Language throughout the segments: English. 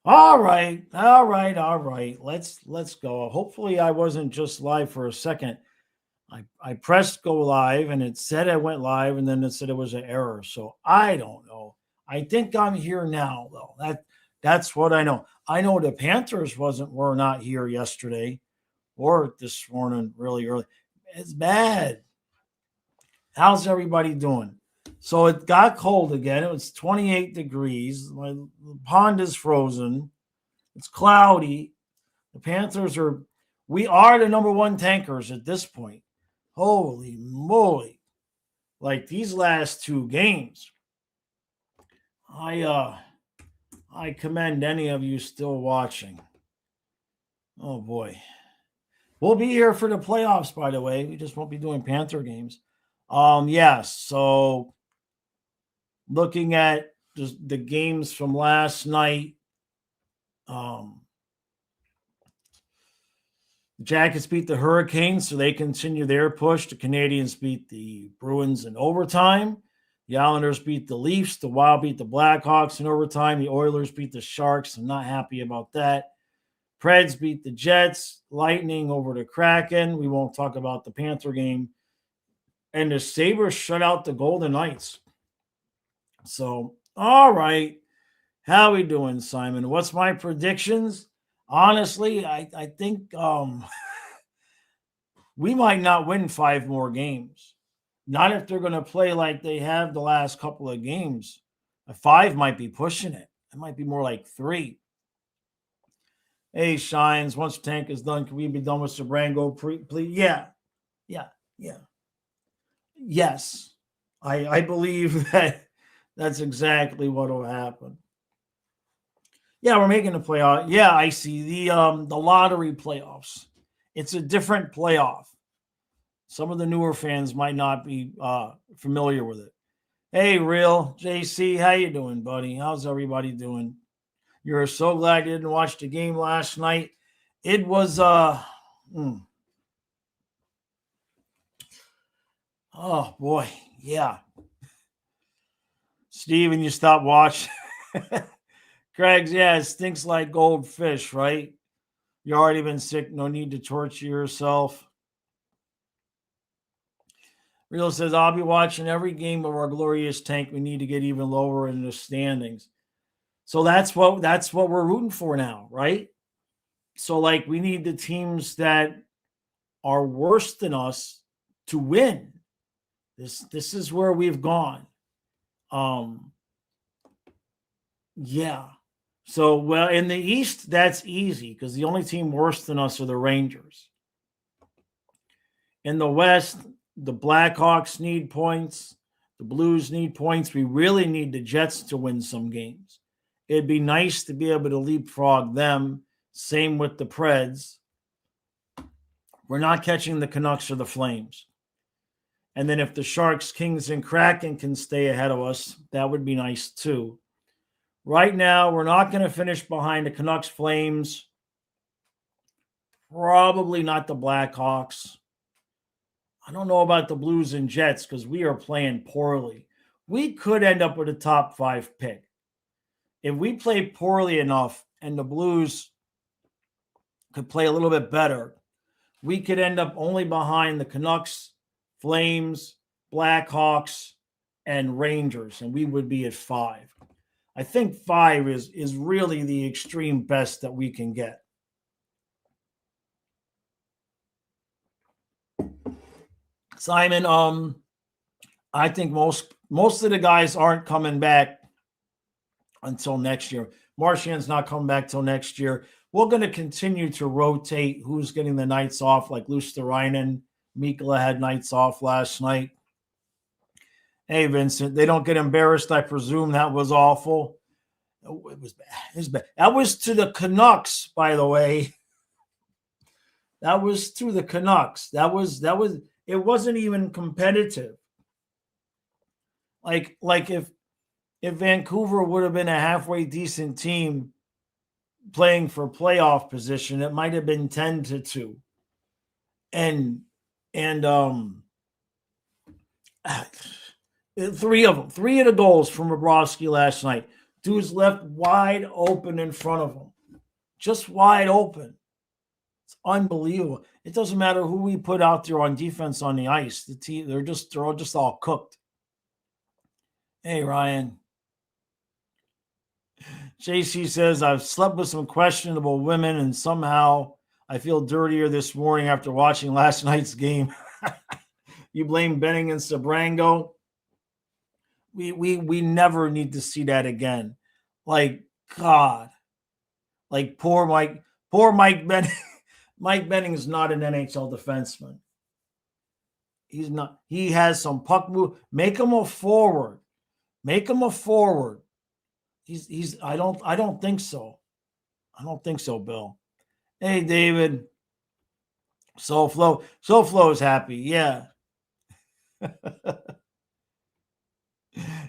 All right, all right, all right. Let's go. Hopefully, I wasn't just live for a second. I pressed go live and it said I went live and then it said it was an error. So I don't know. I think I'm here now though. That's what I know. I know the Panthers wasn't were not here yesterday or this morning really early. It's bad. How's everybody doing? So it got cold again. It was 28 degrees. My pond is frozen. It's cloudy. The Panthers are, we are the number one tankers at this point. Holy moly. Like these last two games, I I commend any of you still watching. Oh boy. We'll be here for the playoffs, by the way. We just won't be doing Panther games. Yes, so looking at just the games from last night, um, the Jackets beat the Hurricanes, so they continue their push. The Canadians beat the Bruins in overtime. The Islanders beat the Leafs. The Wild beat the Blackhawks in overtime. The Oilers beat the Sharks. I'm not happy about that. Preds beat the Jets. Lightning over the Kraken. We won't talk about the Panther game. And the Sabres shut out the Golden Knights. So, all right. How we doing, Simon? What's my predictions? Honestly, I think we might not win 5 more games. Not if they're going to play like they have the last couple of games. A 5 might be pushing it. It might be more like 3. Hey, Shines, once Tank is done, can we be done with Sabrango? Please? Yeah. Yes. I believe that's exactly what will happen. Yeah, we're making the playoff. Yeah, I see the lottery playoffs. It's a different playoff. Some of the newer fans might not be familiar with it. Hey, real JC, how you doing, buddy? How's everybody doing? You're so glad you didn't watch the game last night. It was oh boy, yeah. Steven, you stopped watching. Craig's, yeah, it stinks like goldfish, right? You already been sick. No need to torture yourself. Real says, I'll be watching every game of our glorious tank. We need to get even lower in the standings. So that's what we're rooting for now, right? So like we need the teams that are worse than us to win. This is where we've gone. Yeah. So, well, in the East, that's easy because the only team worse than us are the Rangers. In the West, the Blackhawks need points. The Blues need points. We really need the Jets to win some games. It'd be nice to be able to leapfrog them. Same with the Preds. We're not catching the Canucks or the Flames. And then if the Sharks, Kings, and Kraken can stay ahead of us, that would be nice too. Right now, we're not going to finish behind the Canucks, Flames, probably not the Blackhawks. I don't know about the Blues and Jets because we are playing poorly. We could end up with a top 5 pick. If we play poorly enough and the Blues could play a little bit better, we could end up only behind the Canucks, Flames, Blackhawks, and Rangers, and we would be at 5. I think 5 is really the extreme best that we can get. Simon, I think most of the guys aren't coming back until next year. Marchand's not coming back till next year. We're going to continue to rotate who's getting the nights off, like Luosterainen. Mikkola had nights off last night. Hey, Vincent, they don't get embarrassed. I presume that was awful. Oh, it was bad. It was bad. That was to the Canucks, by the way. That was to the Canucks. That was. It wasn't even competitive. Like if Vancouver would have been a halfway decent team playing for playoff position, it might have been 10-2. And 3 of the goals from Bobrovsky last night. Dude's left wide open in front of him. Just wide open. It's unbelievable. It doesn't matter who we put out there on defense on the ice. The team, they're all cooked. Hey, Ryan. JC says, I've slept with some questionable women and somehow I feel dirtier this morning after watching last night's game. You blame Benning and Sabrango. We never need to see that again. Like, God. Like, poor Mike Benning. Mike Benning is not an NHL defenseman. He's not. He has some puck move. Make him a forward. Make him a forward. He's I don't think so. I don't think so, Bill. Hey, David. SoFlo is happy. Yeah.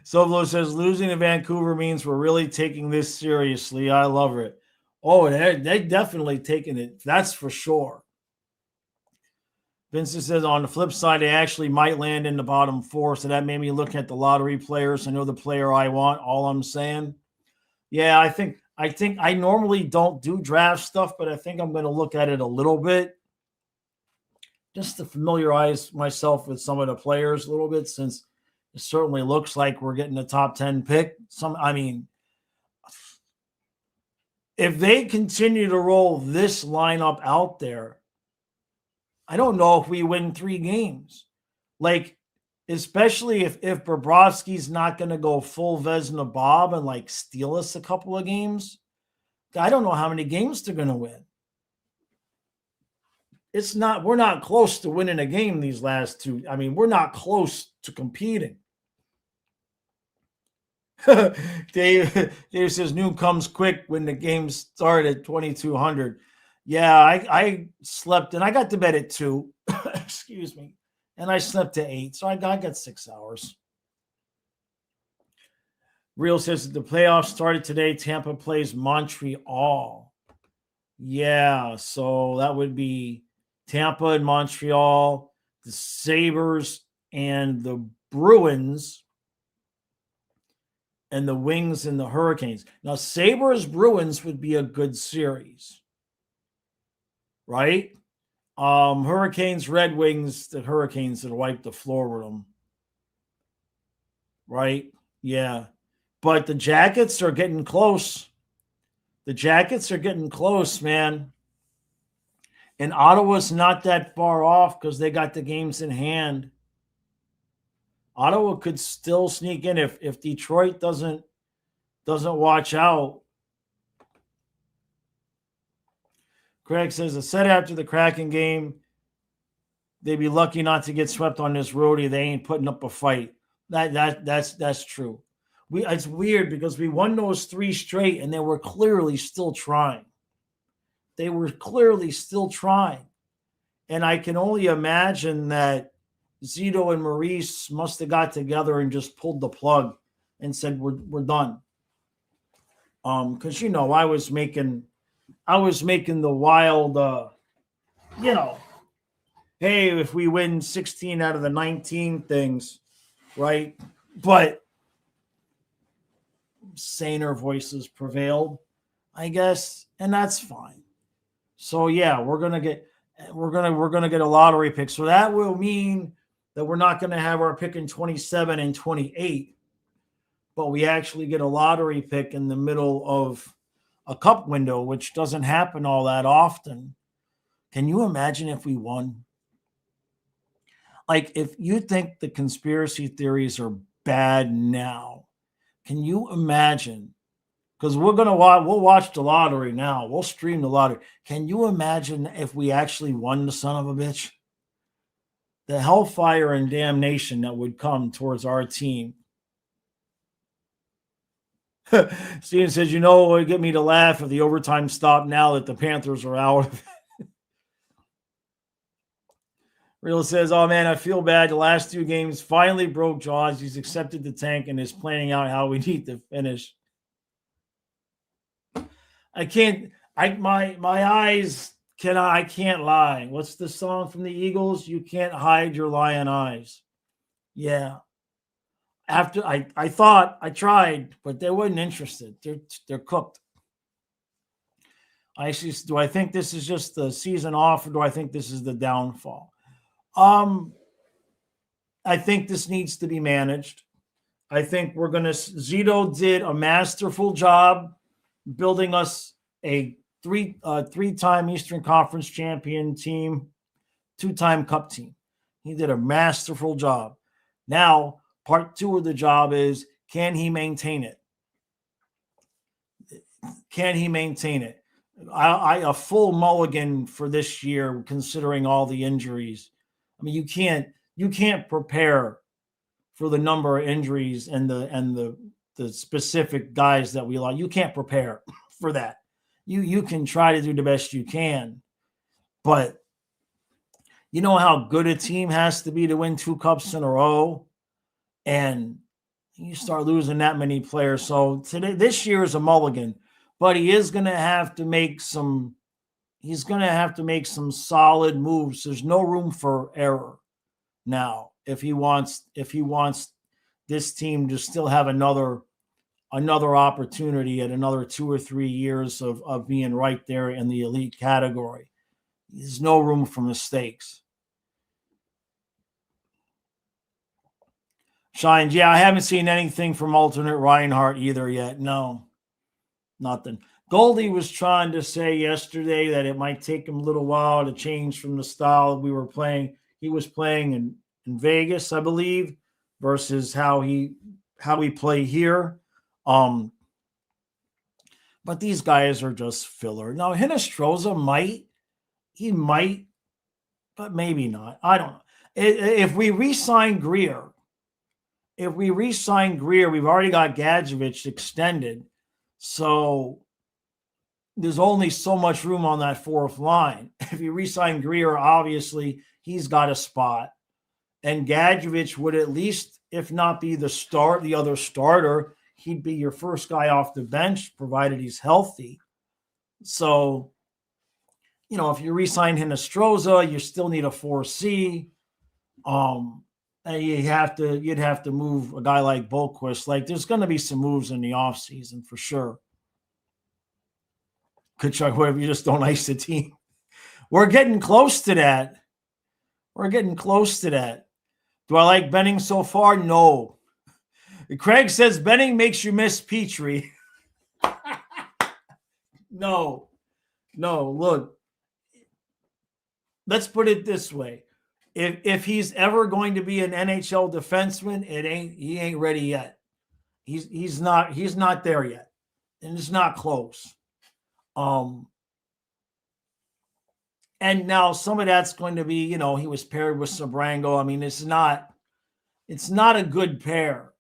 SoFlo says losing to Vancouver means we're really taking this seriously. I love it. Oh, they definitely taking it. That's for sure. Vincent says on the flip side, they actually might land in the bottom four. So that made me look at the lottery players. I know the player I want. All I'm saying. Yeah, I think I normally don't do draft stuff, but I think I'm going to look at it a little bit just to familiarize myself with some of the players a little bit, since it certainly looks like we're getting a top 10 pick. If they continue to roll this lineup out there, I don't know if we win 3 games. Like, especially if Bobrovsky's not going to go full Vezina Bob and like steal us a couple of games. I don't know how many games they're going to win. We're not close to winning a game these last 2. I mean, we're not close to competing. Dave says noon comes quick when the game started 2200. Yeah, I slept and I got to bed at 2. Excuse me. And I slept to 8. So I got 6 hours. Real says the playoffs started today. Tampa plays Montreal. Yeah, so that would be Tampa and Montreal, the Sabres and the Bruins, and the Wings and the Hurricanes. Now, Sabres-Bruins would be a good series, right? Hurricanes, Red Wings, the Hurricanes that wipe the floor with them, right? Yeah. But the Jackets are getting close. The Jackets are getting close, man. And Ottawa's not that far off because they got the games in hand. Ottawa could still sneak in if Detroit doesn't watch out. Craig says, I said after the Kraken game, they'd be lucky not to get swept on this roadie. They ain't putting up a fight. That's true. It's weird because we won those 3 straight and they were clearly still trying. They were clearly still trying. And I can only imagine that Zito and Maurice must have got together and just pulled the plug and said, we're done. Because, I was making the wild, hey, if we win 16 out of the 19 things, right? But saner voices prevailed, I guess, and that's fine. So yeah, we're gonna get a lottery pick. So that will mean that we're not going to have our pick in 27 and 28, but we actually get a lottery pick in the middle of a cup window, which doesn't happen all that often. Can you imagine if we won? Like, if you think the conspiracy theories are bad now, can you imagine? Because we'll watch the lottery now. We'll stream the lottery. Can you imagine if we actually won the son of a bitch? The hellfire and damnation that would come towards our team. Steven says, what would get me to laugh if the overtime stopped now that the Panthers are out. Real says, oh man, I feel bad. The last 2 games finally broke jaws. He's accepted the tank and is planning out how we need to finish. I can't lie. What's the song from the Eagles? You can't hide your lion eyes. Yeah. after I thought I tried, but they wasn't interested. They're cooked. Do I think this is just the season off, or do I think this is the downfall? I think this needs to be managed. I think Zito did a masterful job building us a three-time Eastern Conference champion team, two-time Cup team. He did a masterful job. Now, part two of the job is, can he maintain it? Can he maintain it? A full mulligan for this year, considering all the injuries. I mean, you can't prepare for the number of injuries and the specific guys that we like. You can't prepare for that. You can try to do the best you can, but you know how good a team has to be to win 2 cups in a row, and you start losing that many players. So this year is a mulligan, but he is going to have to make some. He's going to have to make some solid moves. There's no room for error now if he wants this team to still have another opportunity at another 2 or 3 years of being right there in the elite category. There's no room for mistakes. Shines, yeah, I haven't seen anything from alternate Reinhardt either yet. No, nothing. Goldie was trying to say yesterday that it might take him a little while to change from the style we were playing. He was playing in Vegas, I believe, versus how we play here. But these guys are just filler. Now, Hinostroza might, but maybe not. I don't know. If we re-sign Greer, we've already got Gadjevich extended. So there's only so much room on that fourth line. If you re-sign Greer, obviously he's got a spot. And Gadjevich would at least, if not be the other starter, he'd be your first guy off the bench, provided he's healthy. So, if you re-sign Hinostroza, you still need a 4C. And you'd have to move a guy like Bolquist. Like, there's going to be some moves in the offseason for sure. Kachuk, whatever, you just don't ice the team. We're getting close to that. Do I like Benning so far? No. Craig says Benning makes you miss Petrie. No. Look, let's put it this way. If he's ever going to be an NHL defenseman, he ain't ready yet. He's not there yet. And it's not close. And now some of that's going to be, he was paired with Sabrango. I mean, it's not a good pair.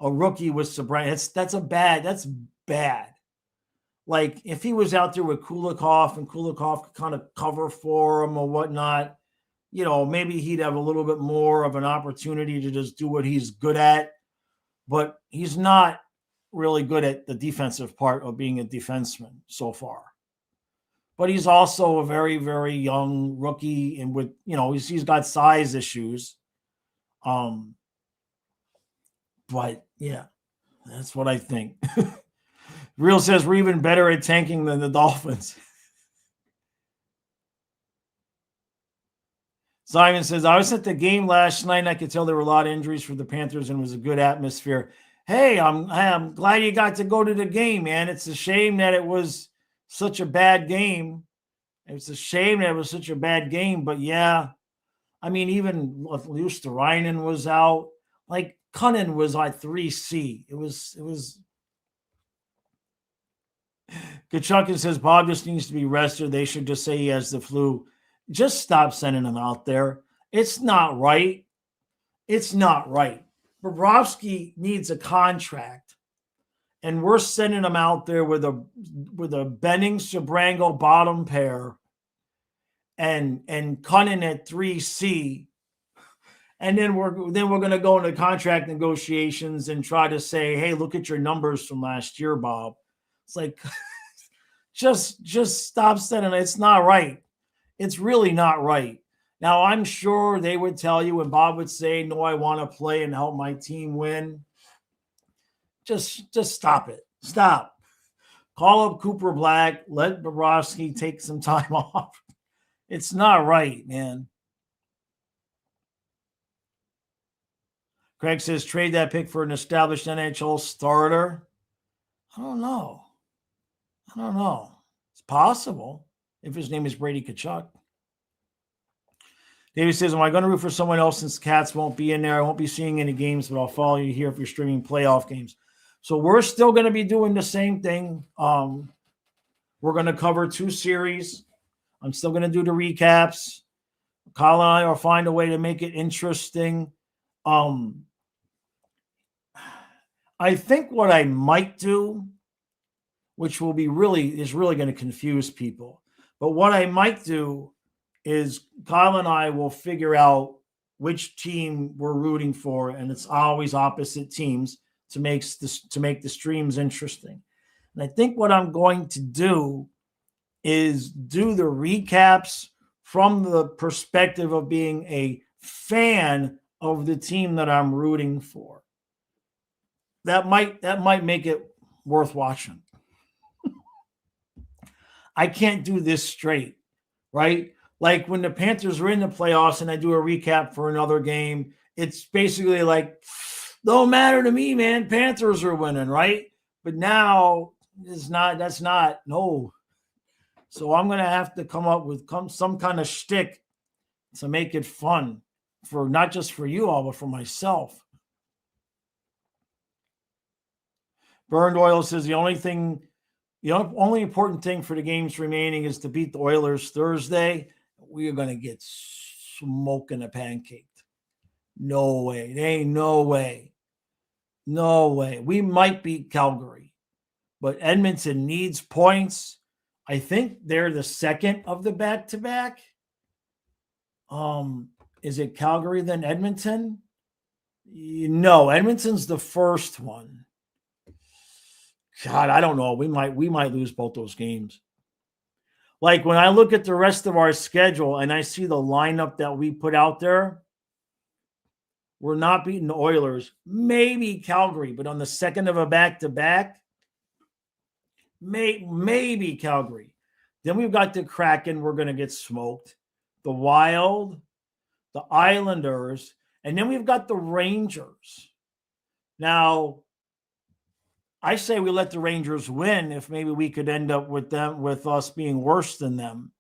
A rookie with Sabrango. That's bad. Like, if he was out there with Kulikov and Kulikov could kind of cover for him or whatnot, maybe he'd have a little bit more of an opportunity to just do what he's good at. But he's not really good at the defensive part of being a defenseman so far. But he's also a very, very young rookie, and with he's got size issues. But yeah, that's what I think. Real says we're even better at tanking than the Dolphins. Simon says, I was at the game last night and I could tell there were a lot of injuries for the Panthers and it was a good atmosphere. Hey, I'm glad you got to go to the game, man. It's a shame that it was such a bad game. It's a shame that it was such a bad game, but yeah. I mean, even Luosterainen was out. Like, Cunnin was like 3C. It was Kachuk says Bob just needs to be rested. They should just say he has the flu. Just stop sending him out there. It's not right. Bobrovsky needs a contract, and we're sending him out there with a Benning Sabrango bottom pair and Cunnin at 3C. And then we're going to go into contract negotiations and try to say, hey, look at your numbers from last year, Bob. It's like, just stop sending it. It's not right. It's really not right. Now, I'm sure they would tell you, and Bob would say, no, I want to play and help my team win. Just stop it. Stop. Call up Cooper Black. Let Bobrovsky take some time off. It's not right, man. Craig says trade that pick for an established NHL starter. I don't know. It's possible if his name is Brady Tkachuk. David says, am I going to root for someone else since Cats won't be in there? I won't be seeing any games, but I'll follow you here if you're streaming playoff games. So we're still going to be doing the same thing. We're going to cover 2 series. I'm still going to do the recaps. Kyle and I will find a way to make it interesting. I think what I might do, which will be is really going to confuse people, but what I might do is Kyle and I will figure out which team we're rooting for, and it's always opposite teams to make the streams interesting. And I think what I'm going to do is do the recaps from the perspective of being a fan of the team that I'm rooting for. That might make it worth watching. I can't do this straight, right? Like when the Panthers are in the playoffs and I do a recap for another game, it's basically like, don't matter to me, man. Panthers are winning, right? But now that's not, no. So I'm going to have to come up with some kind of shtick to make it fun for not just for you all, but for myself. Burned Oil says the only important thing for the games remaining is to beat the Oilers Thursday. We are going to get smoking a pancake. No way. There ain't no way. No way. We might beat Calgary, but Edmonton needs points. I think they're the second of the back-to-back. Is it Calgary then Edmonton? No, Edmonton's the first one. God, I don't know. We might lose both those games. Like when I look at the rest of our schedule and I see the lineup that we put out there, we're not beating the Oilers, maybe Calgary, but on the second of a back-to-back, maybe Calgary. Then we've got the Kraken. We're going to get smoked. The Wild, the Islanders, and then we've got the Rangers. Now, I say we let the Rangers win if maybe we could end up with us being worse than them.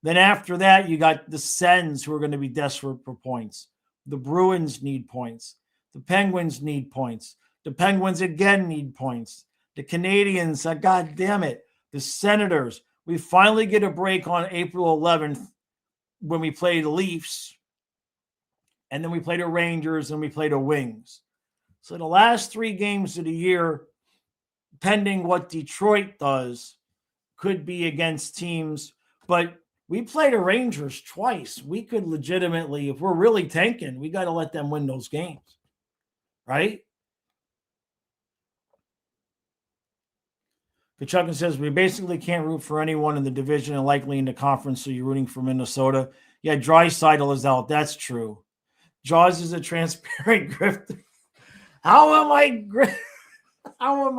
Then after that, you got the Sens who are going to be desperate for points. The Bruins need points. The Penguins need points. The Penguins again need points. The Canadians, God damn it. The Senators. We finally get a break on April 11th when we play the Leafs. And then we play the Rangers and we play the Wings. So the last 3 games of the year, pending what Detroit does, could be against teams. But we play the Rangers twice. We could legitimately, if we're really tanking, we got to let them win those games. Right? Kachuk says, we basically can't root for anyone in the division and likely in the conference, so you're rooting for Minnesota. Yeah, Draisaitl is out. That's true. Jaws is a transparent grifter. How am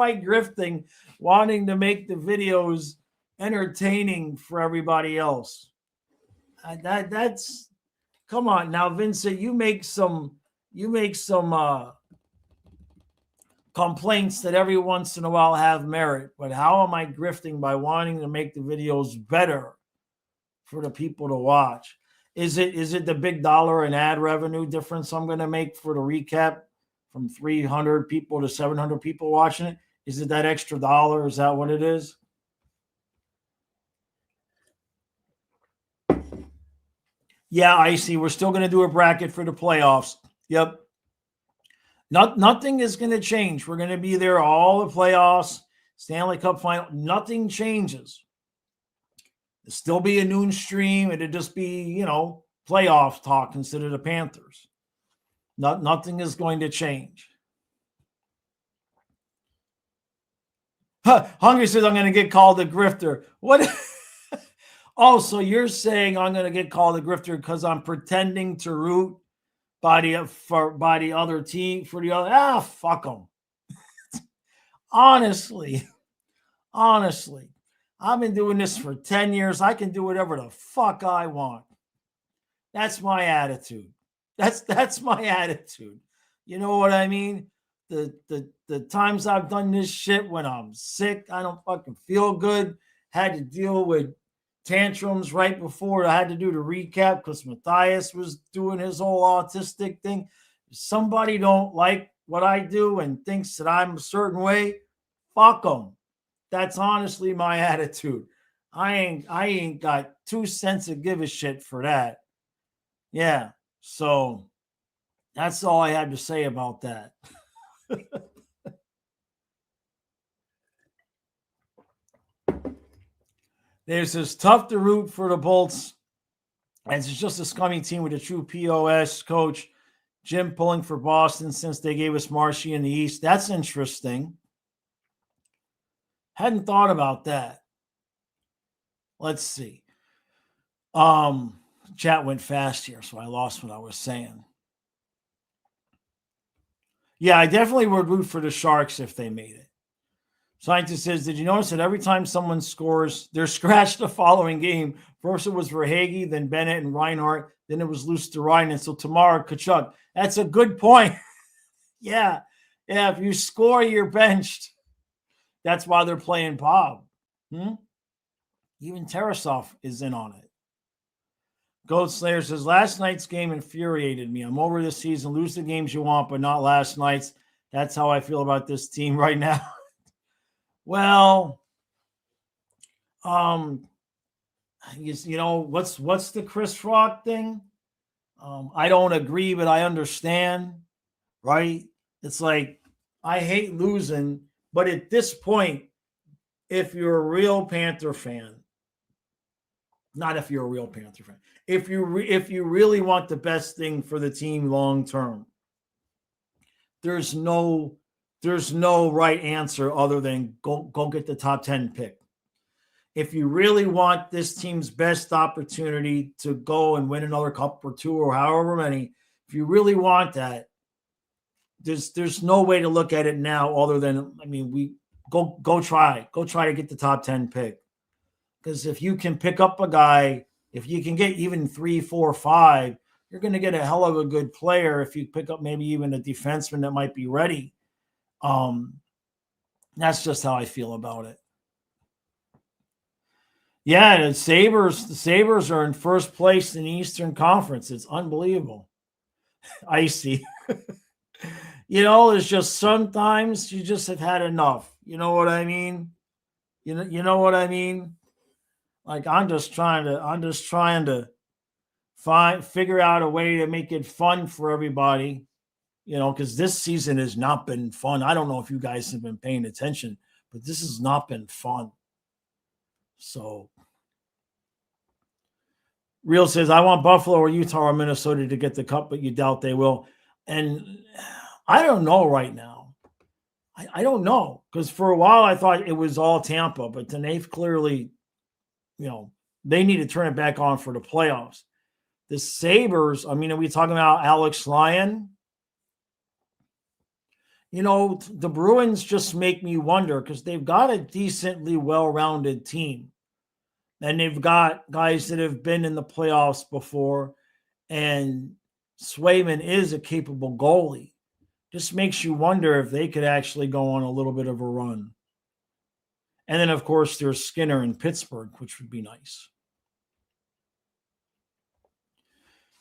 I grifting, wanting to make the videos entertaining for everybody else? That's come on now, Vincent. You make some complaints that every once in a while have merit, but how am I grifting by wanting to make the videos better for the people to watch? Is it the big dollar in ad revenue difference I'm going to make for the recap from 300 people to 700 people watching it? Is it that extra dollar? Is that what it is? Yeah, I see. We're still going to do a bracket for the playoffs. Yep. Nothing is going to change. We're going to be there all the playoffs, Stanley Cup final. Nothing changes. It'll still be a noon stream. It'll just be, playoff talk instead of the Panthers. Nothing is going to change. Hungry says, I'm going to get called a grifter. What? Oh, so you're saying I'm going to get called a grifter because I'm pretending to root by the other team for the other. Fuck them. Honestly, honestly, I've been doing this for 10 years. I can do whatever the fuck I want. That's my attitude. That's my attitude. You know what I mean? The times I've done this shit when I'm sick, I don't fucking feel good. Had to deal with tantrums right before I had to do the recap because Matthias was doing his whole autistic thing. If somebody don't like what I do and thinks that I'm a certain way, fuck them. That's honestly my attitude. I ain't got 2 cents to give a shit for that. Yeah. So that's all I had to say about that. There's this tough to root for the Bolts. And it's just a scummy team with a true POS coach. Jim pulling for Boston since they gave us Marshy in the East. That's interesting. Hadn't thought about that. Let's see. Chat went fast here, so I lost what I was saying. Yeah, I definitely would root for the Sharks if they made it. Scientist says, did you notice that every time someone scores, they're scratched the following game? First it was Verhaeghe, then Bennett and Reinhart, then it was Luosterainen, so tomorrow Kachuk. That's a good point. Yeah. If you score, you're benched. That's why they're playing Bob. Even Tarasov is in on it. Goat Slayer says, last night's game infuriated me. I'm over this season. Lose the games you want, but not last night's. That's how I feel about this team right now. Well, you know, what's the Chris Rock thing? I don't agree, but I understand, right? It's like, I hate losing, but at this point, if you're a real Panther fan, not if you're a real Panther fan, if you really want the best thing for the team long term, there's no right answer other than go get the top 10 pick. If you really want this team's best opportunity to go and win another cup or two or however many, if you really want that, there's no way to look at it now other than, I mean, we go try to get the top 10 pick. Because if you can pick up a guy, if you can get even 3, 4, 5, you're going to get a hell of a good player. If you pick up maybe even a defenseman that might be ready. That's just how I feel about it. Yeah, the Sabres are in first place in the Eastern Conference. It's unbelievable. Icy. You know, it's just sometimes you just have had enough. You know what I mean? You know what I mean? Like I'm just trying to figure out a way to make it fun for everybody. You know, because this season has not been fun. I don't know if you guys have been paying attention, but this has not been fun. So Real says, I want Buffalo or Utah or Minnesota to get the cup, but you doubt they will. And I don't know right now. I don't know. Because for a while I thought it was all Tampa, but then they've clearly, you know, they need to turn it back on for the playoffs. The Sabres, I mean, are we talking about Alex Lyon? You know, the Bruins just make me wonder because they've got a decently well-rounded team. And they've got guys that have been in the playoffs before. And Swayman is a capable goalie. Just makes you wonder if they could actually go on a little bit of a run. And then, of course, there's Skinner in Pittsburgh, which would be nice.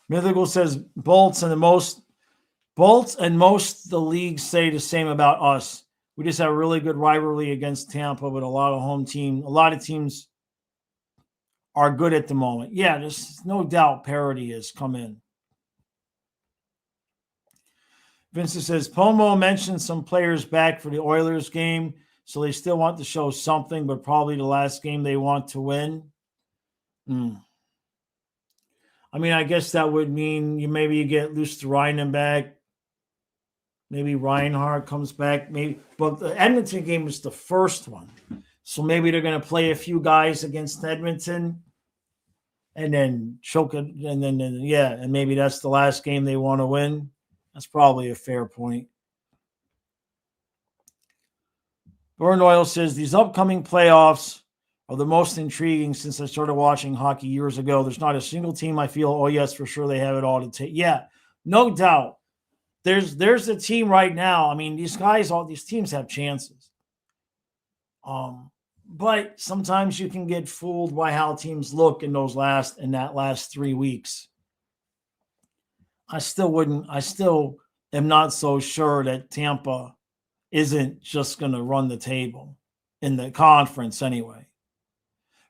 Mythical says, Bolts and most of the leagues say the same about us. We just have a really good rivalry against Tampa, but a lot of teams are good at the moment. Yeah, there's no doubt parity has come in. Vincent says, Pomo mentioned some players back for the Oilers game, so they still want to show something, but probably the last game they want to win. I mean, I guess that would mean you get Luosterainen back. Maybe Reinhart comes back. Maybe, but the Edmonton game was the first one. So maybe they're going to play a few guys against Edmonton and then choke it. And then, and maybe that's the last game they want to win. That's probably a fair point. Burn Oil says these upcoming playoffs are the most intriguing since I started watching hockey years ago. There's not a single team I feel, oh yes, for sure they have it all to take. Yeah, no doubt. There's a team right now. I mean, all these teams have chances. But sometimes you can get fooled by how teams look in that last 3 weeks. I still am not so sure that Tampa isn't just going to run the table in the conference anyway.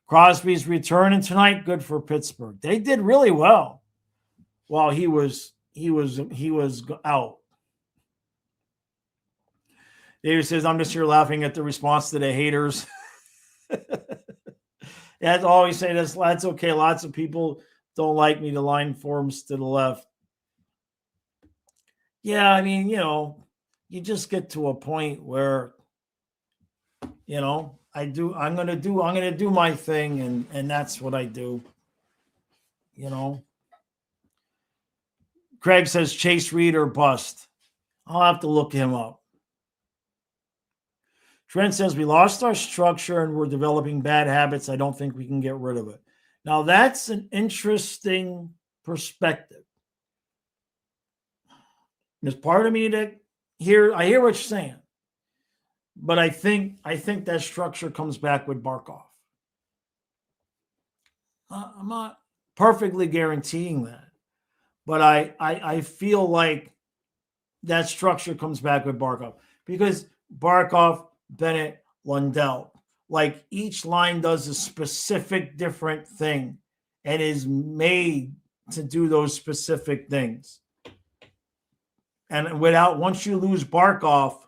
Crosby's returning tonight. Good for Pittsburgh. They did really well while he was out. David says, I'm just here laughing at the response to the haters. That's always say that's okay. Lots of people don't like me. The line forms to the left. Yeah, I mean, you just get to a point where, I'm gonna do my thing, and that's what I do. Craig says Chase Reed or bust. I'll have to look him up. Trent says we lost our structure and we're developing bad habits. I don't think we can get rid of it. Now that's an interesting perspective. There's part of me that I hear what you're saying, but I think that structure comes back with Barkov. I'm not perfectly guaranteeing that, but I feel like that structure comes back with Barkov because Barkov, Bennett, Lundell, like each line does a specific different thing and is made to do those specific things. And once you lose Barkov,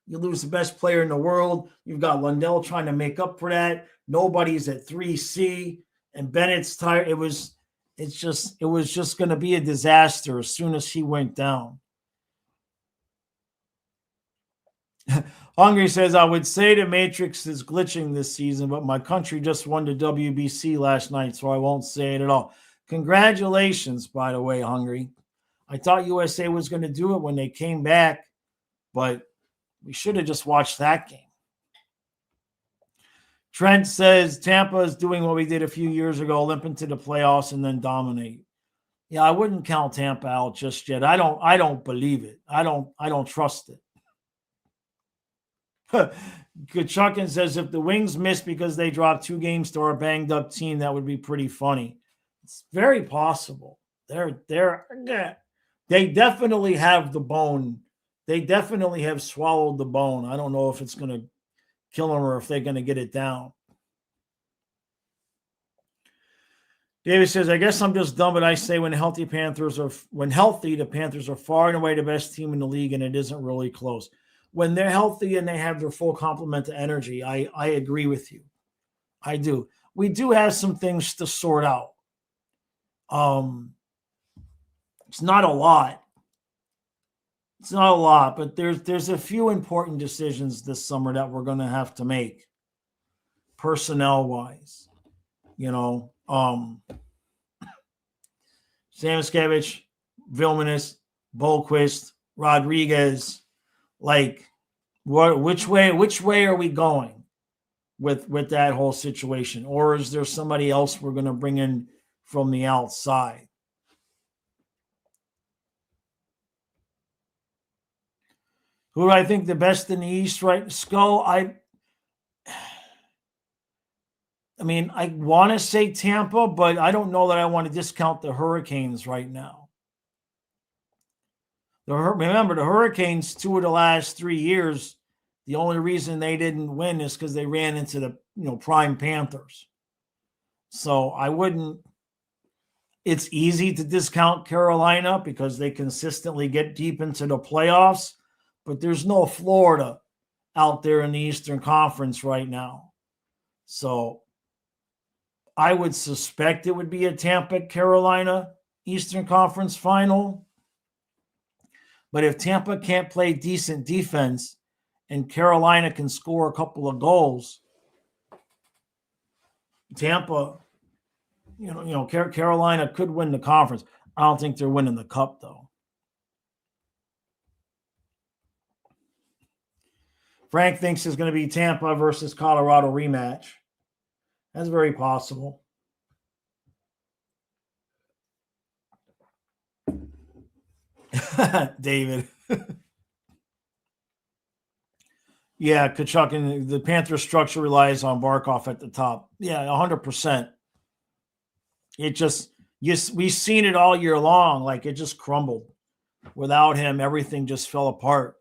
you lose the best player in the world. You've got Lundell trying to make up for that. Nobody's at 3C, and Bennett's tired. It was just going to be a disaster as soon as he went down. Hungry says, I would say the Matrix is glitching this season, but my country just won the WBC last night, so I won't say it at all. Congratulations, by the way, Hungry. I thought USA was going to do it when they came back, but we should have just watched that game. Trent says Tampa is doing what we did a few years ago, limp into the playoffs and then dominate. Yeah, I wouldn't count Tampa out just yet. I don't believe it. I don't trust it. Kachukin says if the Wings miss because they dropped 2 games to our banged up team, that would be pretty funny. It's very possible. They definitely have the bone. They definitely have swallowed the bone. I don't know if it's going to kill them or if they're going to get it down. David says, I guess I'm just dumb, but I say when healthy, the Panthers are far and away the best team in the league, and it isn't really close. When they're healthy and they have their full complement of energy, I agree with you. I do. We do have some things to sort out. It's not a lot. But there's a few important decisions this summer that we're going to have to make, personnel-wise. Samoskevich, Vilmanis, Bolquist, Rodriguez. Like, which way are we going with that whole situation? Or is there somebody else we're going to bring in from the outside? Who do I think the best in the East, right? Skull, I want to say Tampa, but I don't know that I want to discount the Hurricanes right now. Remember, the Hurricanes, 2 of the last 3 years, the only reason they didn't win is because they ran into the prime Panthers. So I wouldn't. It's easy to discount Carolina because they consistently get deep into the playoffs, but there's no Florida out there in the Eastern Conference right now. So I would suspect it would be a Tampa-Carolina Eastern Conference final. But if Tampa can't play decent defense and Carolina can score a couple of goals, Tampa, Carolina could win the conference. I don't think they're winning the cup, though. Frank thinks it's going to be Tampa versus Colorado rematch. That's very possible. David. Yeah, Kachuk, and the Panthers structure relies on Barkov at the top. Yeah, 100%. It just, we've seen it all year long. Like, it just crumbled. Without him, everything just fell apart.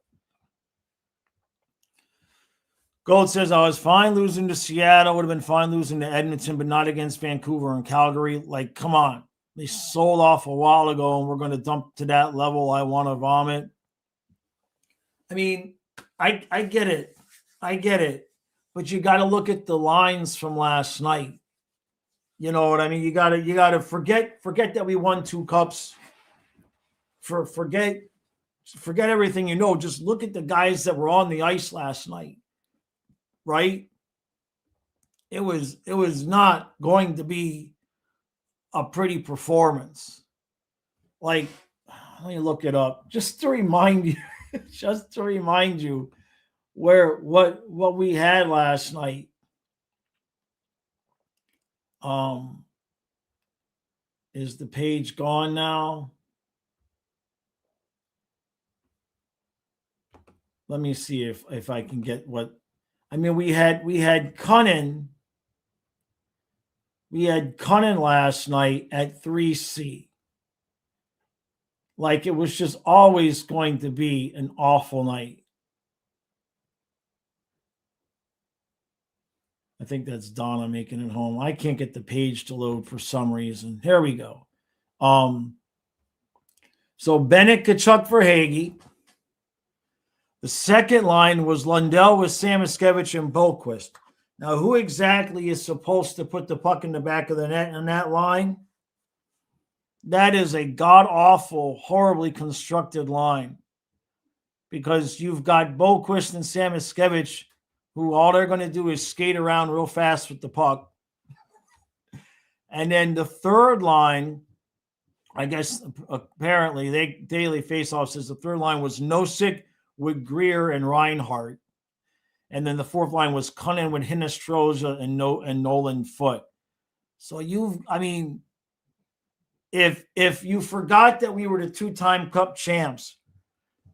Gold says, I was fine losing to Seattle. Would have been fine losing to Edmonton, but not against Vancouver and Calgary. Like, come on. They sold off a while ago, and we're going to dump to that level. I want to vomit. I mean, I get it. I get it. But you got to look at the lines from last night. You know what I mean? You got to forget that we won 2 cups. Forget everything you know. Just look at the guys that were on the ice last night. Right? It was not going to be a pretty performance. Like, let me look it up just to remind you. Just to remind you what we had last night. Is the page gone now? Let me see if I can get what. I mean, we had Cunnin. We had Cunnin last night at 3C. Like, it was just always going to be an awful night. I think that's Donna making it home. I can't get the page to load for some reason. Here we go. So Bennett, Kachuk for Hagee. The second line was Lundell with Samoskevich and Boquist. Now, who exactly is supposed to put the puck in the back of the net in that line? That is a god-awful, horribly constructed line, because you've got Boquist and Samoskevich, who all they're going to do is skate around real fast with the puck. And then the third line, I guess apparently Daily Faceoff says the third line was Nosek with Greer and Reinhart. And then the fourth line was Cunnin with Hinestroza and Nolan Foote. So if you forgot that we were the 2-time Cup champs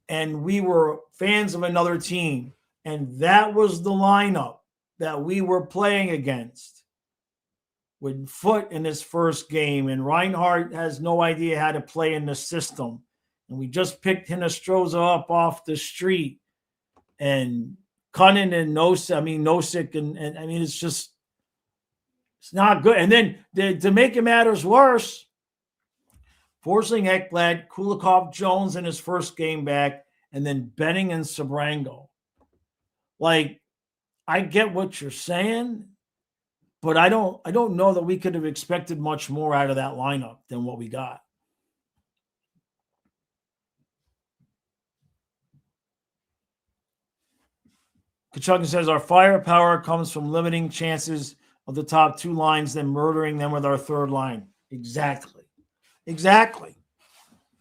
and we were fans of another team, and that was the lineup that we were playing against, with Foote in his first game, and Reinhart has no idea how to play in the system, and we just picked Hinestroza up off the street, and Cunnin and Nosek, and it's not good. And then to make it matters worse, Forsling, Ekblad, Kulikov, Jones in his first game back, and then Benning and Sabrango. Like, I get what you're saying, but I don't know that we could have expected much more out of that lineup than what we got. Kachuk says our firepower comes from limiting chances of the top 2 lines, then murdering them with our third line. Exactly.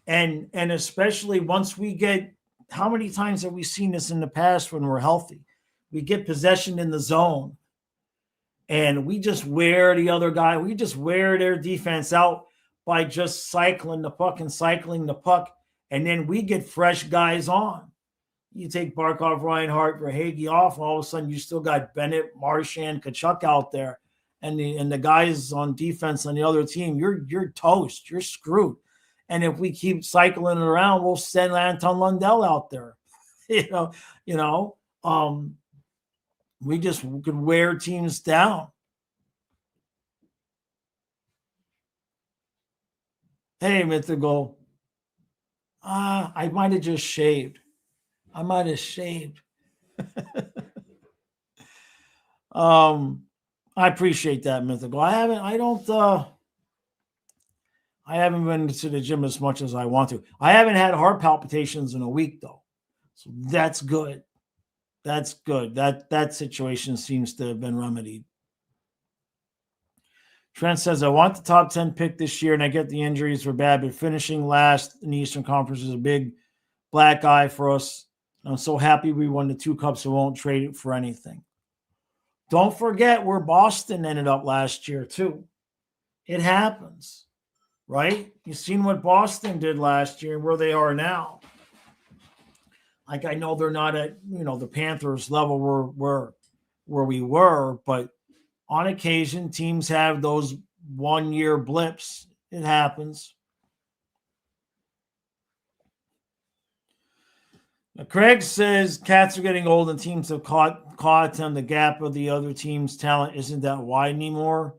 And especially once we get, how many times have we seen this in the past when we're healthy? We get possession in the zone and we just wear the other guy. We just wear their defense out by just cycling the puck. And then we get fresh guys on. You take Barkov, Reinhart, or Hagee off, all of a sudden you still got Bennett, Marchand, Kachuk out there, and the guys on defense on the other team. You're toast. You're screwed. And if we keep cycling it around, we'll send Anton Lundell out there. We just could wear teams down. Hey, Mythical. I might have just shaved. I appreciate that, Mythical. I haven't been to the gym as much as I want to. I haven't had heart palpitations in a week, though. So that's good. That situation seems to have been remedied. Trent says, I want the top 10 pick this year, and I get the injuries were bad, but finishing last in the Eastern Conference is a big black eye for us. I'm so happy we won the 2 cups. I won't trade it for anything. Don't forget where Boston ended up last year, too. It happens, right? You've seen what Boston did last year and where they are now. Like, I know they're not at, the Panthers level where we were, but on occasion, teams have those 1-year blips. It happens. Now, Craig says cats are getting old and teams have caught them. The gap of the other team's talent isn't that wide anymore.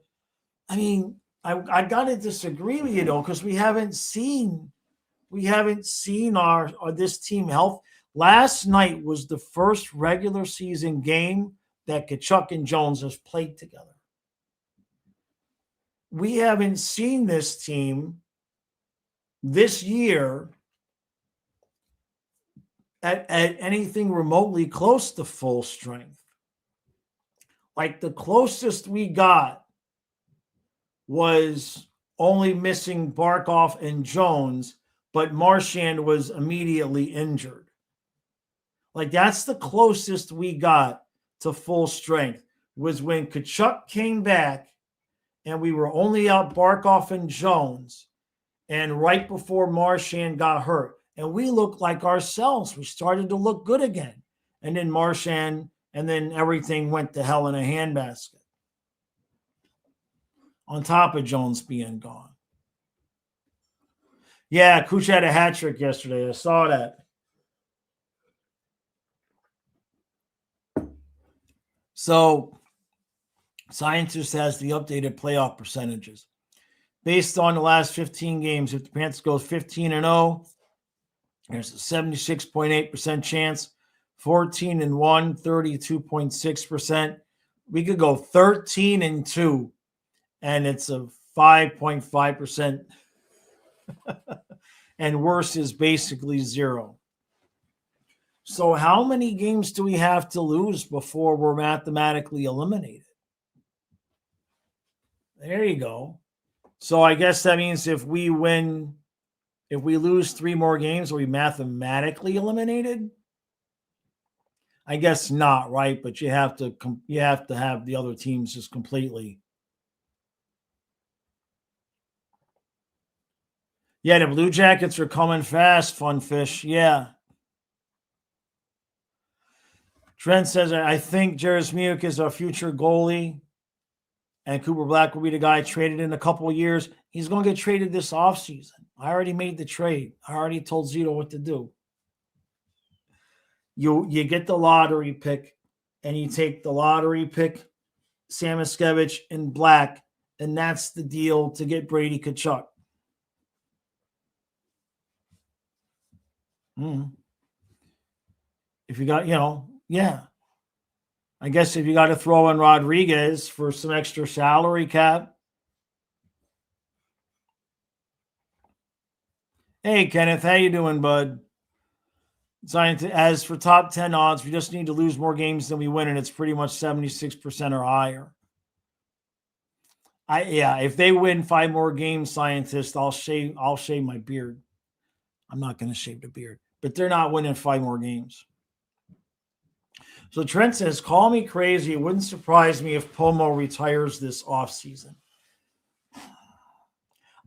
I mean, I got to disagree with you though, because we haven't seen our this team health. Last night was the first regular season game that Tkachuk and Jones has played together. We haven't seen this team this year at anything remotely close to full strength. Like, the closest we got was only missing Barkov and Jones, but Marchand was immediately injured. Like, that's the closest we got to full strength, was when Tkachuk came back and we were only out Barkov and Jones, and right before Marchand got hurt. And we looked like ourselves. We started to look good again. And then Marchand, and then everything went to hell in a handbasket. On top of Jones being gone. Yeah, Kuch had a hat trick yesterday. I saw that. So, Scientist has the updated playoff percentages. Based on the last 15 games, if the Panthers goes 15-0, there's a 76.8% chance. 14-1, 32.6%. We could go 13-2, and it's a 5.5%. And worse is basically 0. So how many games do we have to lose before we're mathematically eliminated? There you go. So I guess that means if we lose 3 more games, are we mathematically eliminated? I guess not, right? But you have to have the other teams just completely. Yeah, the Blue Jackets are coming fast, Funfish. Yeah. Trent says, I think Jarismiuk is our future goalie, and Cooper Black will be the guy traded in a couple of years. He's going to get traded this offseason. I already made the trade. I already told Zito what to do. You get the lottery pick, and you take the lottery pick, Samoskevich and Black, and that's the deal to get Brady Tkachuk. If you got, yeah. I guess if you got to throw in Rodriguez for some extra salary cap. Hey, Kenneth, how you doing, bud? As for top 10 odds, we just need to lose more games than we win, and it's pretty much 76% or higher. If they win 5 more games, Scientist, I'll shave my beard. I'm not going to shave the beard, but they're not winning 5 more games. So Trent says, call me crazy. It wouldn't surprise me if Pomo retires this offseason.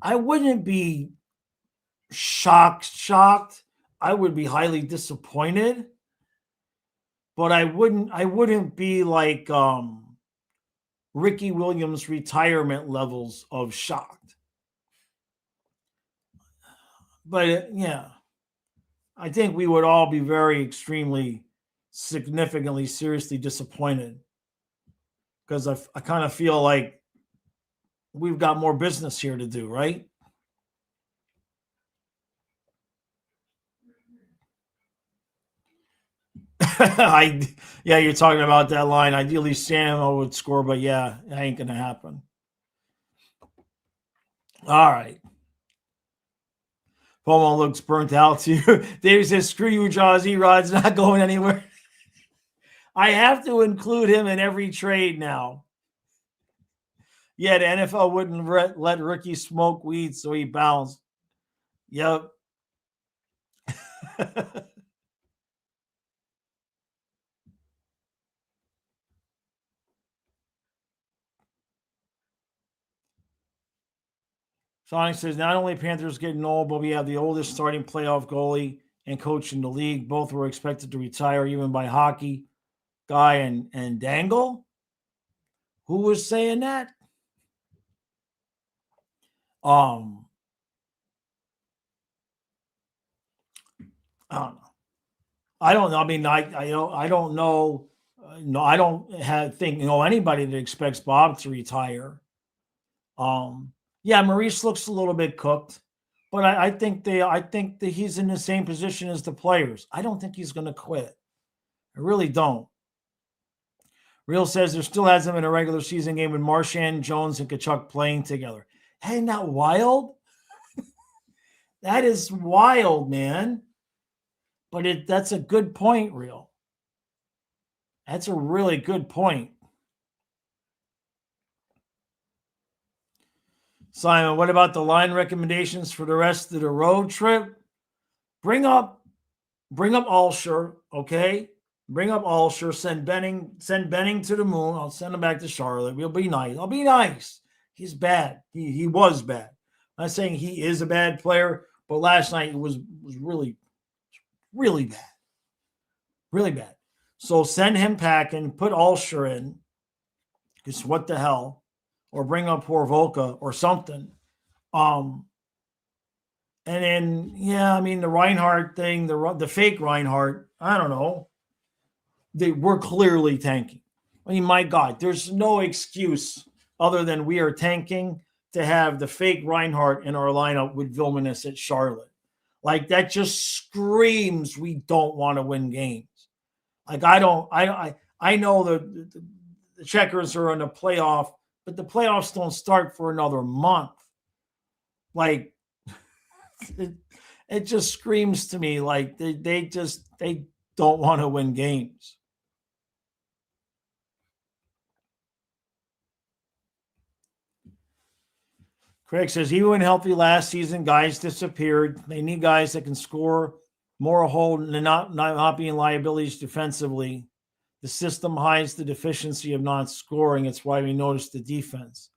I wouldn't be shocked. I would be highly disappointed, but I wouldn't be like Ricky Williams' retirement levels of shocked. But yeah, I think we would all be very extremely significantly seriously disappointed, because I kind of feel like we've got more business here to do, right? You're talking about that line. Ideally, Samo would score, but yeah, it ain't gonna happen. All right. Pomo looks burnt out too. Dave says, screw you, Jaws. Erod's not going anywhere. I have to include him in every trade now. Yeah, the NFL wouldn't let Ricky smoke weed, so he bounced. Yep. Sonic says, not only Panthers getting old, but we have the oldest starting playoff goalie and coach in the league. Both were expected to retire even by hockey. Guy and Dangle? Who was saying that? I don't know. I don't know. I mean, I don't know. No, I don't know anybody that expects Bob to retire. Yeah, Maurice looks a little bit cooked, but I think that he's in the same position as the players. I don't think he's going to quit. I really don't. Real says there still hasn't been a regular season game with Marchand, Jones, and Kachuk playing together. Hey, isn't that wild? That is wild, man. But that's a good point, Real. That's a really good point. Simon, what about the line recommendations for the rest of the road trip? Bring up Alsher, okay? Bring up Alsher. Send Benning to the moon. I'll send him back to Charlotte. We'll be nice. I'll be nice. He's bad. He was bad. I'm not saying he is a bad player, but last night it was really, really bad. Really bad. So send him packing. Put Alsher in. Because what the hell? Or bring up Horvolka or something. And then, yeah, I mean, the Reinhardt thing, the fake Reinhardt, I don't know. They were clearly tanking. I mean, my God, there's no excuse other than we are tanking to have the fake Reinhardt in our lineup with Vilmanis at Charlotte. Like, that just screams we don't want to win games. Like, I know the Checkers are in a playoff, but the playoffs don't start for another month. Like, it just screams to me like they don't want to win games. Craig says, even when healthy last season, guys disappeared. They need guys that can score more hold and not being liabilities defensively. The system hides the deficiency of not scoring. It's why we notice the defense.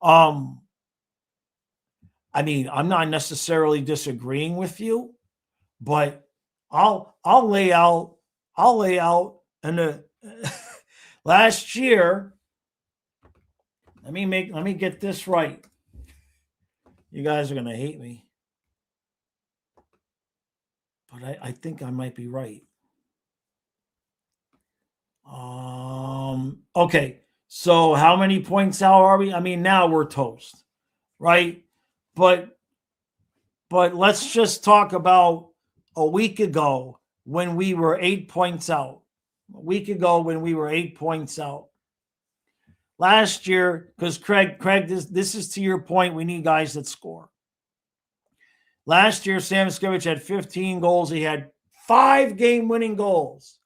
I mean, I'm not necessarily disagreeing with you, but I'll lay out and the last year. Let me get this right. You guys are gonna hate me, but I think I might be right. Okay. So how many points out are we? I mean, now we're toast, right? But let's just talk about a week ago when we were 8 points out. A week ago when we were 8 points out. Last year, because Craig, this is to your point, we need guys that score. Last year, Sam Skevich had 15 goals. He had 5 game-winning goals.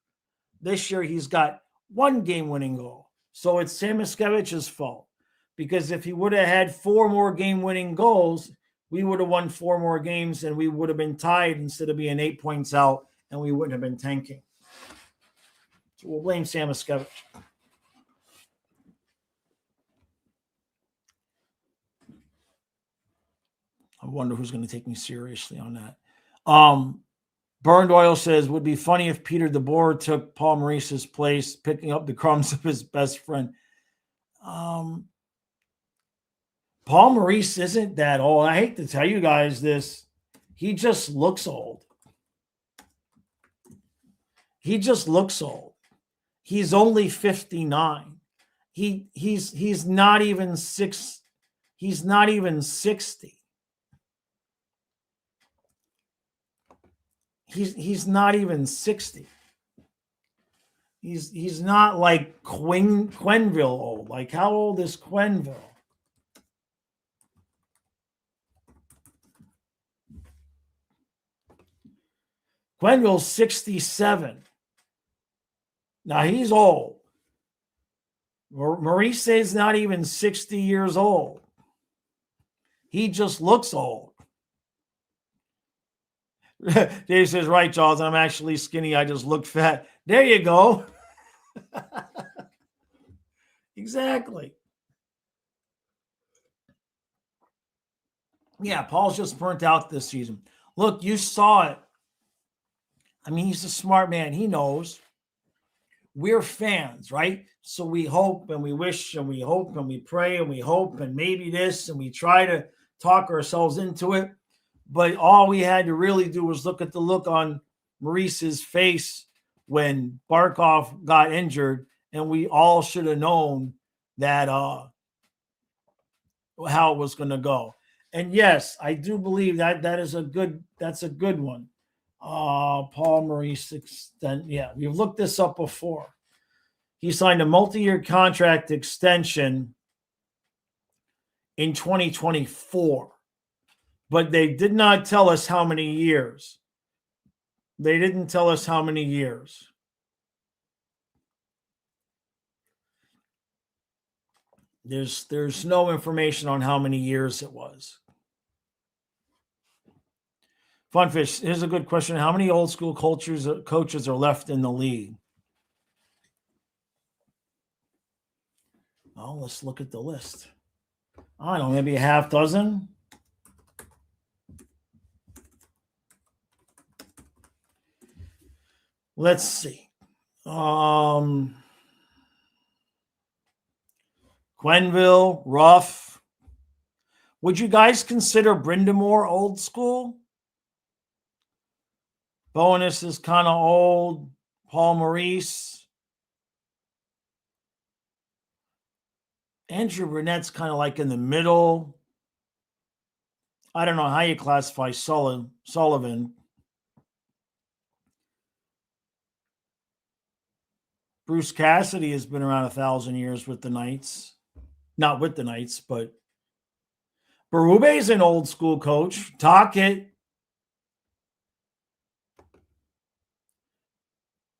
This year, he's got 1 game-winning goal. So it's Sam Skevich's fault. Because if he would have had 4 more game-winning goals, we would have won 4 more games and we would have been tied instead of being 8 points out, and we wouldn't have been tanking. So we'll blame Sam Skevich. I wonder who's going to take me seriously on that. Burned Oil says, would be funny if Peter DeBoer took Paul Maurice's place, picking up the crumbs of his best friend. Paul Maurice isn't that old. I hate to tell you guys this. He just looks old. He just looks old. He's only 59. He's not even 6. He's not even 60. He's not even 60. He's not like Quenville old. Like, how old is Quenville? Quenville's 67. Now he's old. Maurice is not even 60 years old. He just looks old. Dave says, right, Charles, I'm actually skinny. I just look fat. There you go. Exactly. Yeah, Paul's just burnt out this season. Look, you saw it. I mean, he's a smart man. He knows. We're fans, right? So we hope and we wish and we hope and we pray and we hope and maybe this and we try to talk ourselves into it. But all we had to really do was look at the look on Maurice's face when Barkov got injured, and we all should have known that how it was going to go. And yes, I do believe that that's a good one. Paul Maurice extent. Yeah, we've looked this up before. He signed a multi-year contract extension in 2024, but they did not tell us how many years. They didn't tell us how many years. There's no information on how many years it was. Funfish, here's a good question. How many old school coaches are left in the league? Well, let's look at the list. I don't know, maybe a half dozen. Let's see. Quenneville, Ruff. Would you guys consider Brindamore old school? Bonus is kind of old. Paul Maurice. Andrew Burnett's kind of like in the middle. I don't know how you classify Sullivan. Bruce Cassidy has been around 1,000 years with the Knights. Not with the Knights, but Berube's an old school coach. Tocchet.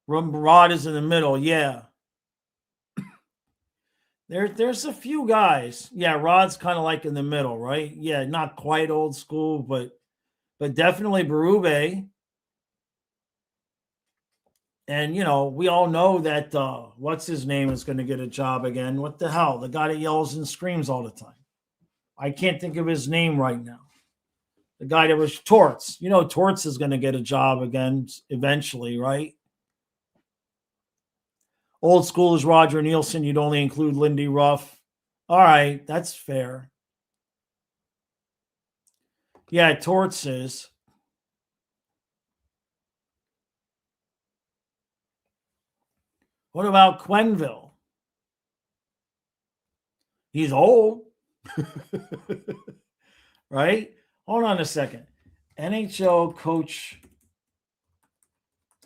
Rod is in the middle. Yeah. There's a few guys. Yeah, Rod's kind of like in the middle, right? Yeah, not quite old school, but definitely Berube. And, we all know that, what's his name is going to get a job again. What the hell? The guy that yells and screams all the time. I can't think of his name right now. The guy that was Torts. Torts is going to get a job again eventually, right? Old school is Roger Nielsen. You'd only include Lindy Ruff. All right, that's fair. Yeah, Torts is. What about Quenneville? He's old. Right? Hold on a second. NHL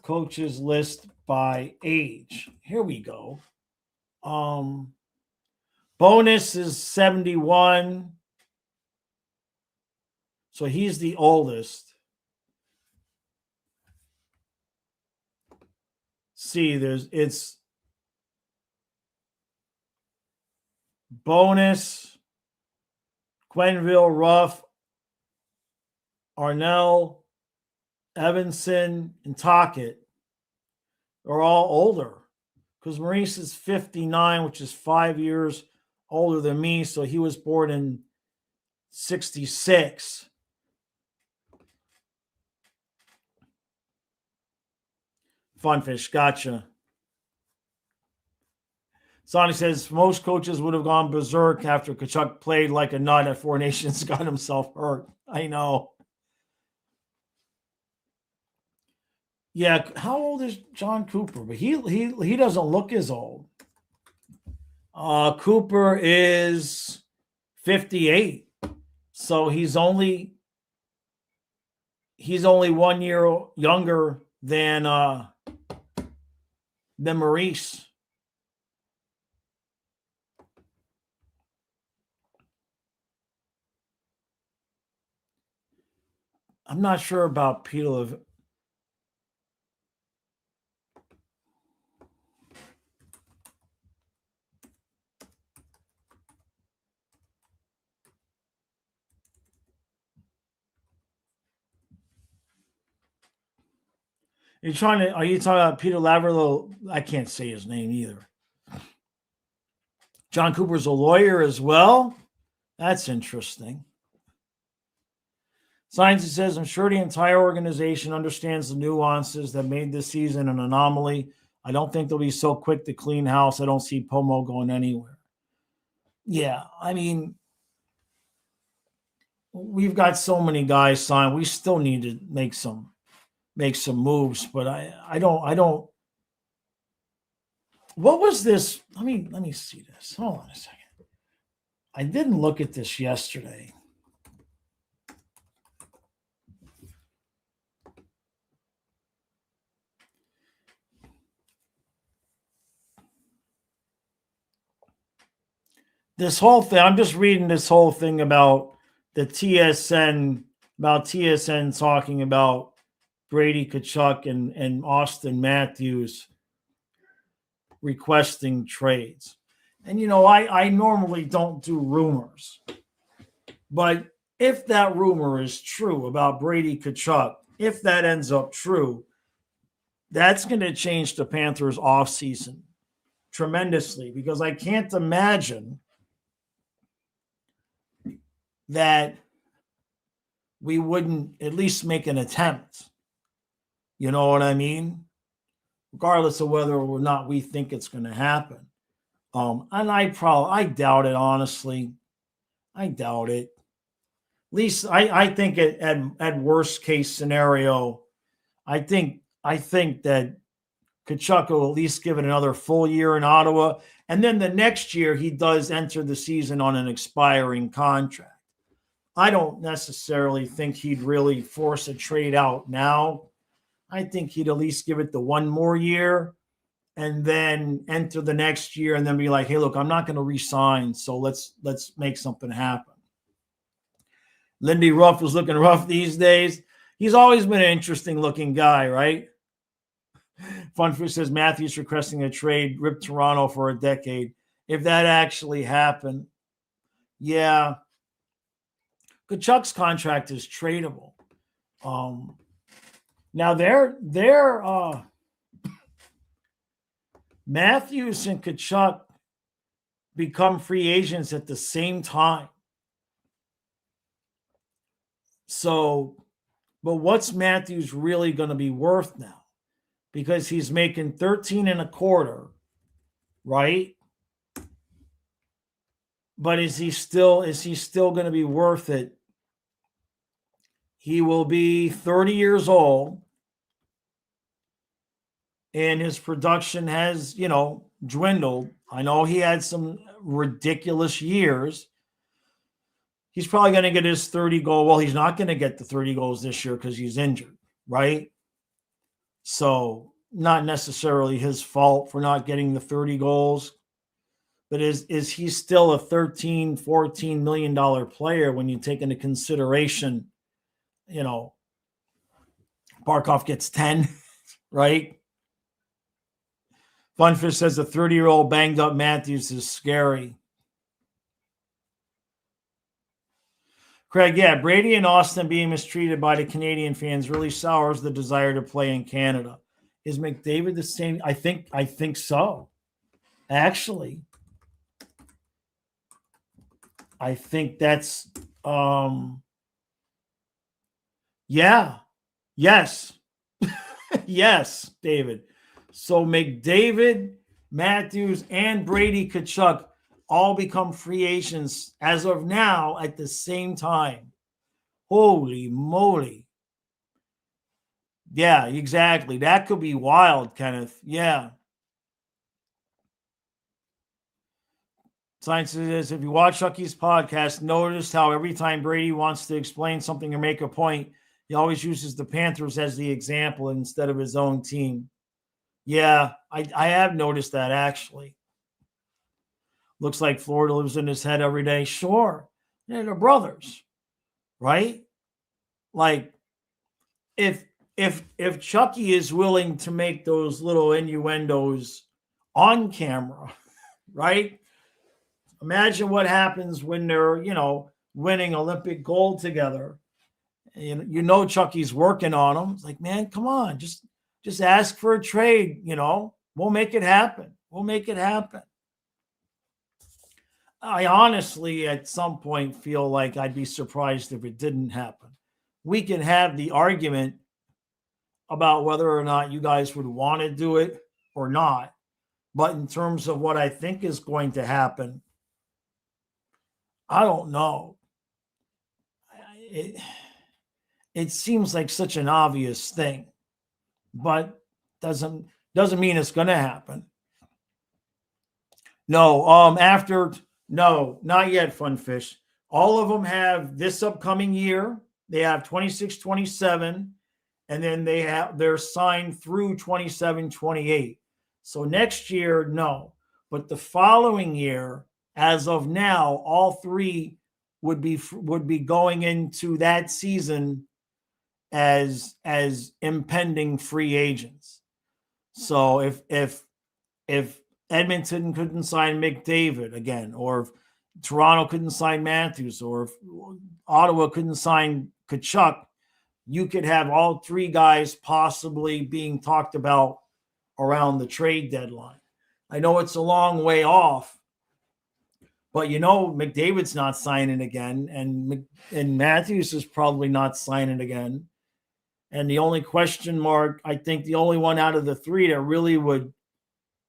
coaches list by age. Here we go. Bonus is 71. So he's the oldest. See, it's Bonus, Quenneville, Ruff, Arnell, Evanson, and Tocchet are all older because Maurice is 59, which is 5 years older than me. So he was born in 66. Funfish, gotcha. Sonny says most coaches would have gone berserk after Tkachuk played like a nut at Four Nations, got himself hurt. I know. Yeah, how old is John Cooper? But he doesn't look as old. Cooper is 58, so he's only 1 year younger than Maurice. I'm not sure about Peter. Are you talking about Peter Laverlo? I can't say his name either. John Cooper's a lawyer as well. That's interesting. Science says, I'm sure the entire organization understands the nuances that made this season an anomaly. I don't think they'll be so quick to clean house. I don't see Pomo going anywhere. Yeah, I mean, we've got so many guys signed. We still need to make some moves, but I don't. What was this? Let me see this. Hold on a second. I didn't look at this yesterday. This whole thing, I'm just reading this whole thing about the TSN, talking about Brady Tkachuk and Austin Matthews requesting trades. And, I normally don't do rumors. But if that rumor is true about Brady Tkachuk, if that ends up true, that's going to change the Panthers' offseason tremendously, because I can't imagine that we wouldn't at least make an attempt. You know what I mean? Regardless of whether or not we think it's going to happen. And I doubt it, honestly. I doubt it. At least I think at worst case scenario, I think that Tkachuk will at least give it another full year in Ottawa. And then the next year he does enter the season on an expiring contract. I don't necessarily think he'd really force a trade out now. I think he'd at least give it the one more year and then enter the next year and then be like, hey, look, I'm not going to re-sign, so let's make something happen. Lindy Ruff is looking rough these days. He's always been an interesting-looking guy, right? Funfish says Matthews requesting a trade, rip Toronto for a decade. If that actually happened, yeah. Tkachuk's contract is tradable. Now they're Matthews and Tkachuk become free agents at the same time. So, but what's Matthews really going to be worth now? Because he's making 13 and a quarter, right? But is he still going to be worth it? He will be 30 years old, and his production has, dwindled. I know he had some ridiculous years. He's probably going to get his 30 goal. Well, he's not going to get the 30 goals this year because he's injured, right? So not necessarily his fault for not getting the 30 goals. But is he still a $13, $14 million player when you take into consideration, Barkov gets 10, right? Funfish says the 30-year-old banged up Matthews is scary. Craig, yeah, Brady and Austin being mistreated by the Canadian fans really sours the desire to play in Canada. Is McDavid the same? I think so. Actually, I think that's yeah. Yes. Yes, David. So McDavid, Matthews, and Brady Tkachuk all become free agents as of now at the same time. Holy moly. Yeah, exactly. That could be wild, Kenneth. Yeah. Science says, if you watch Chucky's podcast, notice how every time Brady wants to explain something or make a point, he always uses the Panthers as the example instead of his own team. Yeah, I have noticed that, actually. Looks like Florida lives in his head every day. Sure. They're brothers, right? Like, if Chucky is willing to make those little innuendos on camera, right? Imagine what happens when they're, winning Olympic gold together. Chucky's working on them. It's like, man, come on, just ask for a trade. We'll make it happen. I honestly, at some point, feel like I'd be surprised if it didn't happen. we can have the argument about whether or not you guys would want to do it or not. But in terms of what I think is going to happen, I don't know. It, it seems like such an obvious thing, but doesn't mean it's going to happen. No, no, not yet, Funfish. All of them have this upcoming year. They have 26, 27, and then they're signed through 27, 28. So next year, no. But the following year, as of now, all three would be going into that season as impending free agents. So if Edmonton couldn't sign McDavid again, or if Toronto couldn't sign Matthews, or if Ottawa couldn't sign Tkachuk, you could have all three guys possibly being talked about around the trade deadline. I know it's a long way off, but McDavid's not signing again, and Matthews is probably not signing again. And the only question mark, I think the only one out of the three that really would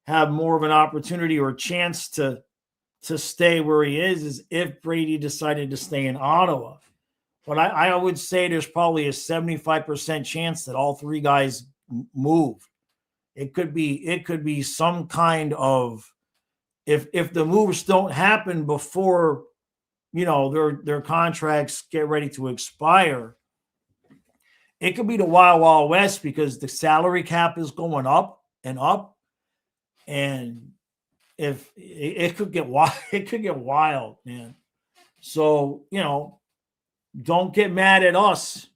have more of an opportunity or chance to stay where he is if Brady decided to stay in Ottawa. But I would say there's probably a 75% chance that all three guys move. It could be some kind of, if the moves don't happen before their contracts get ready to expire, it could be the Wild Wild West, because the salary cap is going up and up, and if it could get wild, man. So don't get mad at us,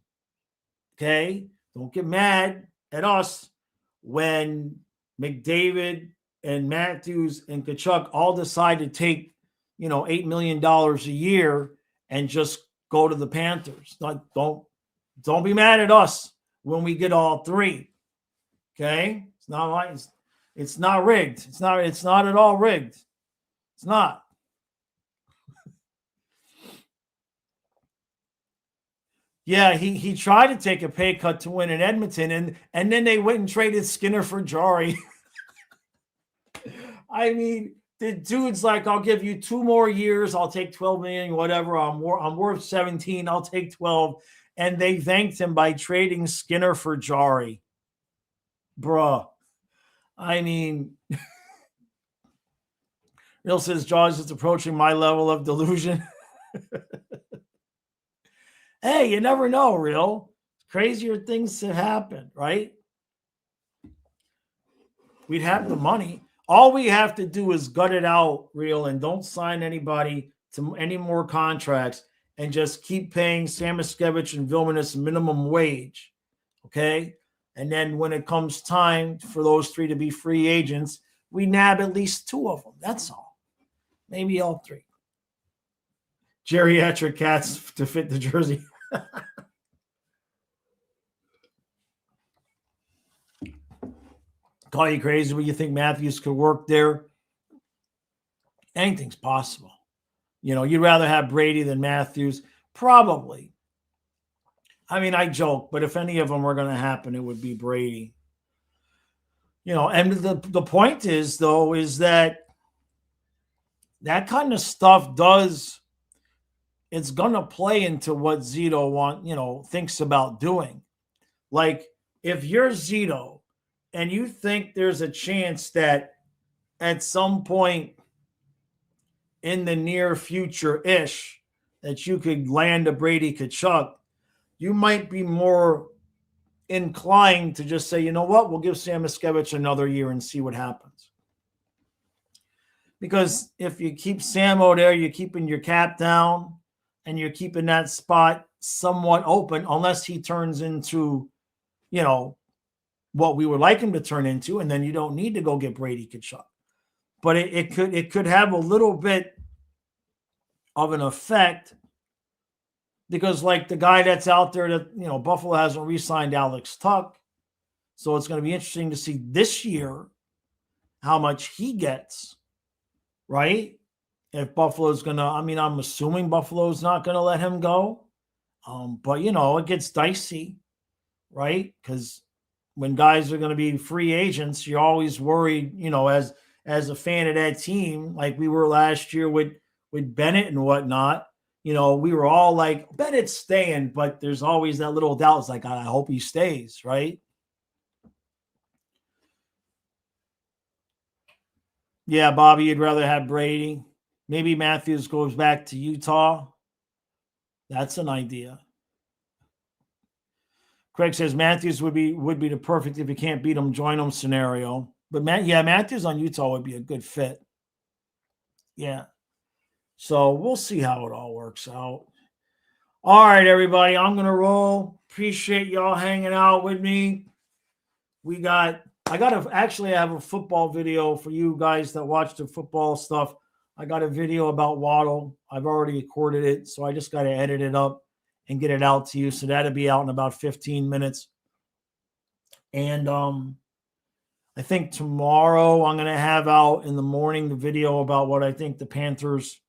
okay? Don't get mad at us when McDavid and Matthews and Tkachuk all decide to take $8 million a year and just go to the Panthers. Don't be mad at us when we get all three. Okay? It's not like it's not rigged. It's not at all rigged. It's not. Yeah, he tried to take a pay cut to win in Edmonton, and then they went and traded Skinner for Jari. I mean, the dude's like, I'll give you 2 more years. I'll take 12 million, whatever. I'm worth 17. I'll take 12. And they thanked him by trading Skinner for Jari. Bruh. I mean, Real says, Jaws is approaching my level of delusion. Hey, you never know, Real. Crazier things have happened, right? We'd have the money. All we have to do is gut it out, Real, and don't sign anybody to any more contracts, and just keep paying Samoskevich and Vilmanis minimum wage, okay? And then when it comes time for those three to be free agents, we nab at least 2 of them. That's all. Maybe all 3. Geriatric cats to fit the jersey. Call you crazy when you think Matthews could work there. Anything's possible. You'd rather have Brady than Matthews? Probably. I mean, I joke, but if any of them were going to happen, it would be Brady. And the point is, though, is that kind of stuff it's going to play into what Zito thinks about doing. Like, if you're Zito and you think there's a chance that at some point in the near future-ish that you could land a Brady Tkachuk, you might be more inclined to just say, you know what, we'll give Samoskevich another year and see what happens. Because if you keep Samo there, you're keeping your cap down and you're keeping that spot somewhat open, unless he turns into, what we would like him to turn into, and then you don't need to go get Brady Tkachuk. But it could have a little bit of an effect, because like the guy that's out there that, Buffalo hasn't re-signed Alex Tuck. So it's going to be interesting to see this year how much he gets, right? If Buffalo's going to, I'm assuming Buffalo's not going to let him go. But it gets dicey, right? Because when guys are going to be free agents, you're always worried, as a fan of that team, like we were last year with Bennett and whatnot. We were all like, Bennett's staying, but there's always that little doubt. It's like, I hope he stays, right? Yeah, Bobby, you'd rather have Brady. Maybe Matthews goes back to Utah. That's an idea. Craig says Matthews would be the perfect if you can't beat him, join him scenario. But Matthews on Utah would be a good fit. Yeah. So we'll see how it all works out. All right, everybody, I'm gonna roll. Appreciate y'all hanging out with me. I have a football video for you guys that watch the football stuff. I got a video about Waddle. I've already recorded it, so I just got to edit it up and get it out to you. So that'll be out in about 15 minutes. And I think tomorrow I'm going to have out in the morning the video about what I think the Panthers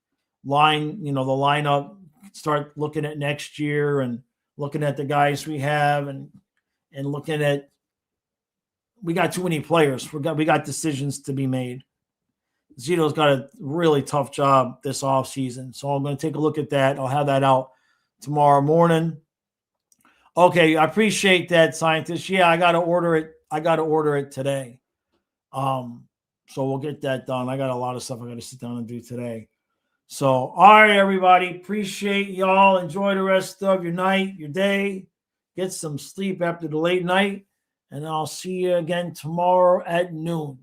the lineup, start looking at next year and looking at the guys we have and looking at, we got too many players. We got decisions to be made. Zito's got a really tough job this offseason. So I'm going to take a look at that. I'll have that out tomorrow morning. Okay, I appreciate that, scientist. Yeah, I got to order it today. So we'll get that done. I got a lot of stuff I got to sit down and do today. So, all right, everybody. Appreciate y'all. Enjoy the rest of your night, your day. Get some sleep after the late night. And I'll see you again tomorrow at noon.